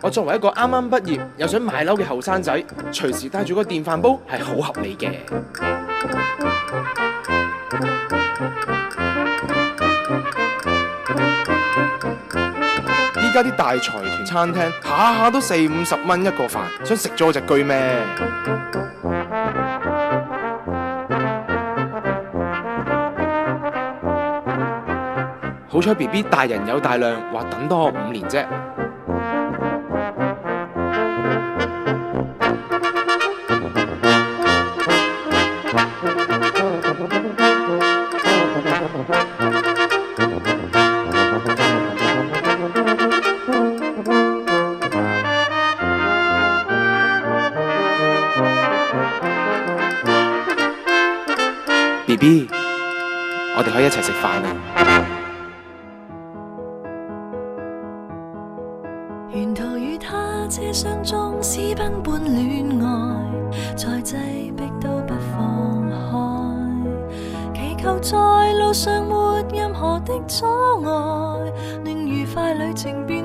我作為一個啱啱畢業又想買樓嘅後生仔，隨時帶住個電飯煲係好合理嘅。依家啲大財團餐廳下下都40-50蚊一個飯，想食咗我隻車咩？好彩 BB 大人有大量，話等多我5年啫。BB， 我哋可以一齊食飯啊！沿途與他車廂中私奔般戀愛，再擠迫都不放開，祈求在路上沒任何的阻礙，令愉快旅程變